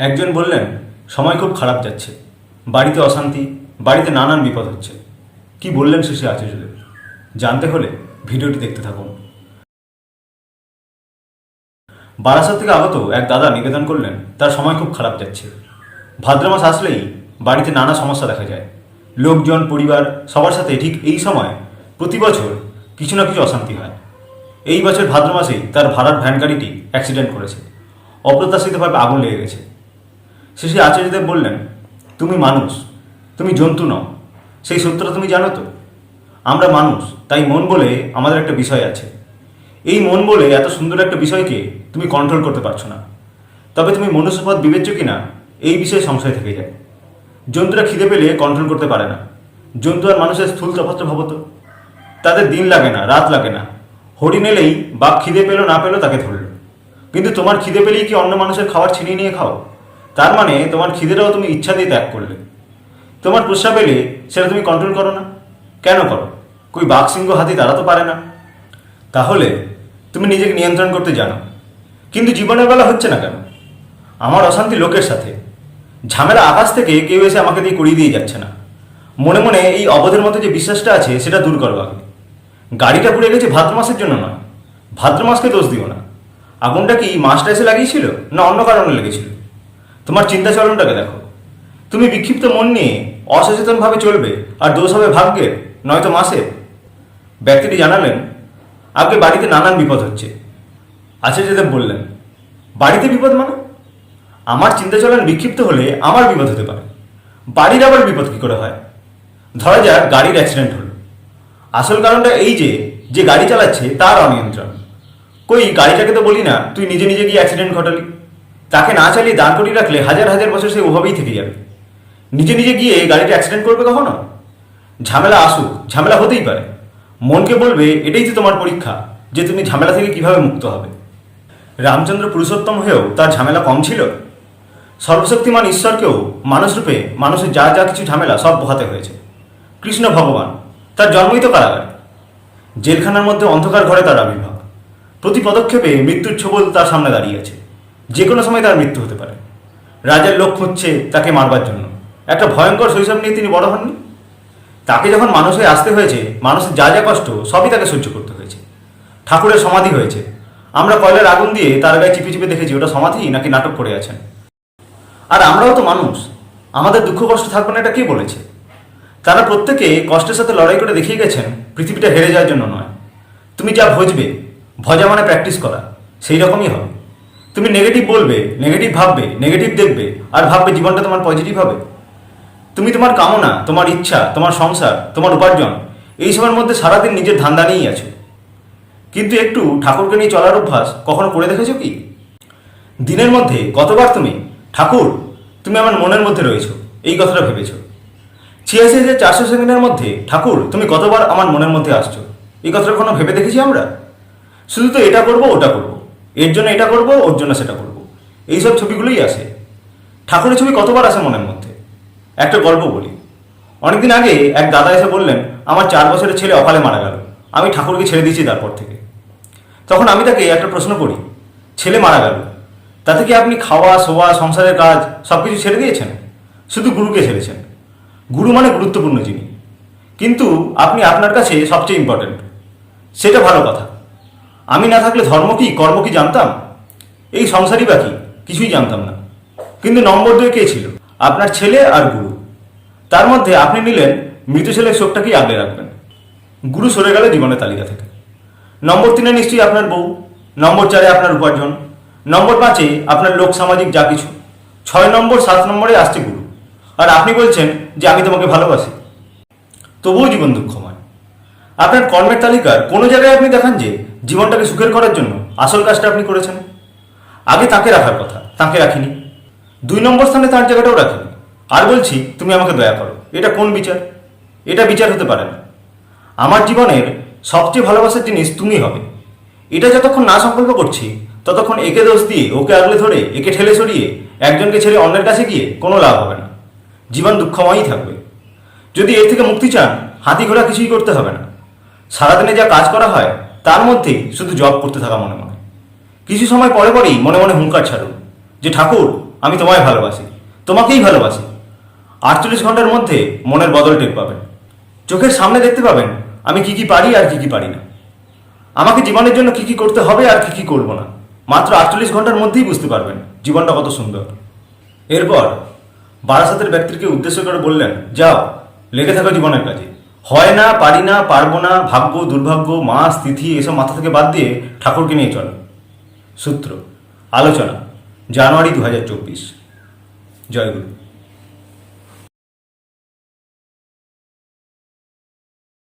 একজন বললেন, সময় খুব খারাপ যাচ্ছে, বাড়িতে অশান্তি, বাড়িতে নানান বিপদ হচ্ছে। কি বললেন শেষে আচার্যদেব? জানতে হলে ভিডিওটি দেখতে থাকুন। বারাসাত থেকে আগত এক দাদা নিবেদন করলেন, তার সময় খুব খারাপ যাচ্ছে। ভাদ্র মাস আসলেই বাড়িতে নানা সমস্যা দেখা যায়। লোকজন, পরিবার সবার সাথে ঠিক এই সময় প্রতি বছর কিছু না কিছু অশান্তি হয়। এই বছর ভাদ্র মাসেই তার ভাড়ার ভ্যান গাড়িটি অ্যাক্সিডেন্ট করেছে। অপ্রত্যাশিতভাবে আগুন লেগে গেছে। শেষে আচার্যদেব বললেন, তুমি মানুষ, তুমি জন্তু নও। সেই সত্যটা তুমি জানো তো? আমরা মানুষ, তাই মন বলে আমাদের একটা বিষয় আছে। এই মন বলে এত সুন্দর একটা বিষয়কে তুমি কন্ট্রোল করতে পারছো না। তবে তুমি মনুষ্যপদ বিবেচ্য কিনা এই বিষয়ে সংশয় থেকে যায়। জন্তুরা খিদে পেলে কন্ট্রোল করতে পারে না। জন্তু আর মানুষের স্থূল তফাৎ ভাবত। তাদের দিন লাগে না, রাত লাগে না। হরিণ এলেই বাঘ খিদে পেলো না পেলো তাকে ধরল। কিন্তু তোমার খিদে পেলেই কি অন্য মানুষের খাবার ছিনিয়ে নিয়ে খাও? তার মানে তোমার খিদেটাও তুমি ইচ্ছা দিয়ে ত্যাগ করলে। তোমার প্রস্রাব এলে সেটা তুমি কন্ট্রোল করো না। কেন করো? কই বাঘ, সিংহ, হাতি তারা তো পারে না। তাহলে তুমি নিজেকে নিয়ন্ত্রণ করতে জানো, কিন্তু জীবনের বেলা হচ্ছে না কেন? আমার অশান্তি লোকের সাথে, ঝামেলা আকাশ থেকে কেউ এসে আমাকে দিয়ে করিয়ে দিয়ে যাচ্ছে না। মনে মনে এই অবধের মতো যে বিশ্বাসটা আছে সেটা দূর করো আগে। গাড়িটা পুড়ে গেছে ভাদ্র মাসের জন্য নয়। ভাদ্র মাসকে দোষ দিও না। আগুনটা কি মাসটা এসে লাগিয়েছিল, না অন্য কারণে লেগেছিল? তোমার চিন্তা চলনটাকে দেখো। তুমি বিক্ষিপ্ত মন নিয়ে অসচেতনভাবে চলবে, আর দোষ হবে ভাগ্যের, নয়তো মাসের। ব্যক্তিটি জানালেন, আগে বাড়িতে নানান বিপদ হচ্ছে। আচার্যদেব বললেন, বাড়িতে বিপদ মানে? আমার চিন্তা চলন বিক্ষিপ্ত হলে আমার বিপদ হতে পারে। বাড়ির আবার বিপদ কী করে হয়? ধরা যাক গাড়ির অ্যাক্সিডেন্ট হলো। আসল কারণটা এই যে গাড়ি চালাচ্ছে তার অনিয়ন্ত্রণ। কই গাড়িটাকে তো বলি না তুই নিজে নিজে গিয়ে অ্যাক্সিডেন্ট ঘটালি। তাকে না চালিয়ে দাঁড় করিয়ে রাখলে হাজার হাজার বছর সে ওভাবেই থেকে যাবে। নিজে নিজে গিয়ে গাড়িটা অ্যাক্সিডেন্ট করবে কখনো? ঝামেলা আসুক, ঝামেলা হতেই পারে। মনকে বলবে এটাই তো তোমার পরীক্ষা, যে তুমি ঝামেলা থেকে কিভাবে মুক্ত হবে। রামচন্দ্র পুরুষোত্তম হয়েও তার ঝামেলা কম ছিল? সর্বশক্তিমান ঈশ্বরকেও মানুষরূপে মানুষের যা যা কিছু ঝামেলা সব পোহাতে হয়েছে। কৃষ্ণ ভগবান, তার জন্মই তো কারাগারে। জেলখানার মধ্যে অন্ধকার ঘরে তার আবির্ভাব। প্রতি পদক্ষেপে মৃত্যুর ছোবল তার সামনে দাঁড়িয়ে আছে। যে কোনো সময় তার মৃত্যু হতে পারে। রাজার লোক খুঁজছে তাকে মারবার জন্য। একটা ভয়ঙ্কর শৈশব নিয়ে তিনি বড় হননি। তাকে যখন মানুষ হয়ে আসতে হয়েছে, মানুষের যা যা কষ্ট সবই তাকে সহ্য করতে হয়েছে। ঠাকুরের সমাধি হয়েছে। আমরা কয়লার আগুন দিয়ে তার গায়ে চিপে চিপে দেখেছি ওটা সমাধি নাকি নাটক করে আছেন। আর আমরাও তো মানুষ, আমাদের দুঃখ কষ্ট থাকবে না এটা কে বলেছে? তারা প্রত্যেকে কষ্টের সাথে লড়াই করে দেখিয়ে গেছেন পৃথিবীটা হেরে যাওয়ার জন্য নয়। তুমি যা ভজবে, ভজা মানে প্র্যাকটিস করা, সেই রকমই হবে। তুমি নেগেটিভ বলবে, নেগেটিভ ভাববে, নেগেটিভ দেখবে, আর ভাববে জীবনটা তোমার পজিটিভ হবে। তুমি তোমার কামনা, তোমার ইচ্ছা, তোমার সংসার, তোমার উপার্জন এইসবের মধ্যে সারাদিন নিজের ধান্দা নিয়েই আছো। কিন্তু একটু ঠাকুরকে নিয়ে চলার অভ্যাস কখনো করে দেখেছো কি? দিনের মধ্যে কতবার তুমি ঠাকুর তুমি আমার মনের মধ্যে রয়েছো এই কথাটা ভেবেছো? ৮৬,৪০০ সেকেন্ডের মধ্যে ঠাকুর তুমি কতবার আমার মনের মধ্যে আসছো এই কথাটা কখনো ভেবে দেখেছি আমরা? শুধু তো এটা করবো ওটা করবো, এর জন্য এটা করবো, ওর জন্য সেটা করবো, এইসব ছবিগুলোই আসে। ঠাকুরের ছবি কতবার আসে মনের মধ্যে? একটা গল্প বলি। অনেকদিন আগে এক দাদা এসে বললেন, আমার ৪ বছরের ছেলে অকালে মারা গেল, আমি ঠাকুরকে ছেড়ে দিয়েছি তারপর থেকে। তখন আমি তাকে একটা প্রশ্ন করি, ছেলে মারা গেল, তাতে কি আপনি খাওয়া, শোয়া, সংসারের কাজ সব কিছু ছেড়ে দিয়েছেন? শুধু গুরুকে ছেড়েছেন। গুরু মানে গুরুত্বপূর্ণ যিনি, কিন্তু আপনি আপনার কাছে সবচেয়ে ইম্পর্টেন্ট, সেটা ভালো কথা। আমি না থাকলে ধর্ম কি, কর্ম কি জানতাম? এই সংসারই বা কি, কিছুই জানতাম না। কিন্তু নম্বর 2 কে ছিল? আপনার ছেলে আর গুরু। তার মধ্যে আপনি নিলেন মৃত ছেলের শোকটাকেই আগলে রাখবেন। গুরু সরে গেল জীবনের তালিকা থেকে। নম্বর 3-এ নিশ্চয়ই আপনার বউ। নম্বর 4-এ আপনার উপার্জন। নম্বর 5-এ আপনার লোক সামাজিক যা কিছু। 6 নম্বর 7 নম্বরে আসছে গুরু। আর আপনি বলছেন যে আমি তোমাকে ভালোবাসি। তবুও জীবন দুঃখময়। আপনার কর্মের তালিকার কোনো জায়গায় আপনি দেখান যে জীবনটাকে সুখের করার জন্য আসল কাজটা আপনি করেছেন। আগে তাকে রাখার কথা, তাকে রাখিনি। 2 নম্বর স্থানে তার জায়গাটাও রাখিনি। আর বলছি তুমি আমাকে দয়া করো। এটা কোন বিচার? এটা বিচার হতে পারে না। আমার জীবনের সবচেয়ে ভালোবাসার জিনিস তুমি হবে, এটা যতক্ষণ না সংকল্প করছি ততক্ষণ একে দোষ দিয়ে, ওকে আগলে ধরে, একে ঠেলে সরিয়ে একজনকে ছেড়ে অন্যের কাছে গিয়ে কোনো লাভ হবে না। জীবন দুঃখময়ই থাকবে। যদি এর থেকে মুক্তি চান, হাতি ঘোড়া কিছুই করতে হবে না। সারাদিনে যা কাজ করা হয় তার মধ্যেই শুধু জব করতে থাকা মনে মনে। কিছু সময় পরে পরেই মনে মনে হুঙ্কার ছাড়ুন যে ঠাকুর আমি তোমায় ভালোবাসি, তোমাকেই ভালোবাসি। 48 ঘন্টার মধ্যে মনের বদল টের পাবেন। চোখের সামনে দেখতে পাবেন আমি কি কি পারি আর কি কি পারি না, আমাকে জীবনের জন্য কি কি করতে হবে আর কি কি করব না। মাত্র 48 ঘন্টার মধ্যেই বুঝতে পারবেন জীবনটা কত সুন্দর। এরপর বারাসাতের ব্যক্তিকে উদ্দেশ্য করে বললেন, যাও লেগে থাকো জীবনের কাজে। হয় না, পারি না, পারবো না, ভাগ্য, দুর্ভাগ্য, মাস, তিথি এসব মাথা থেকে বাদ দিয়ে ঠাকুরকে নিয়ে চলো। সূত্র আলোচনা জানুয়ারি 2024। জয়গুরু।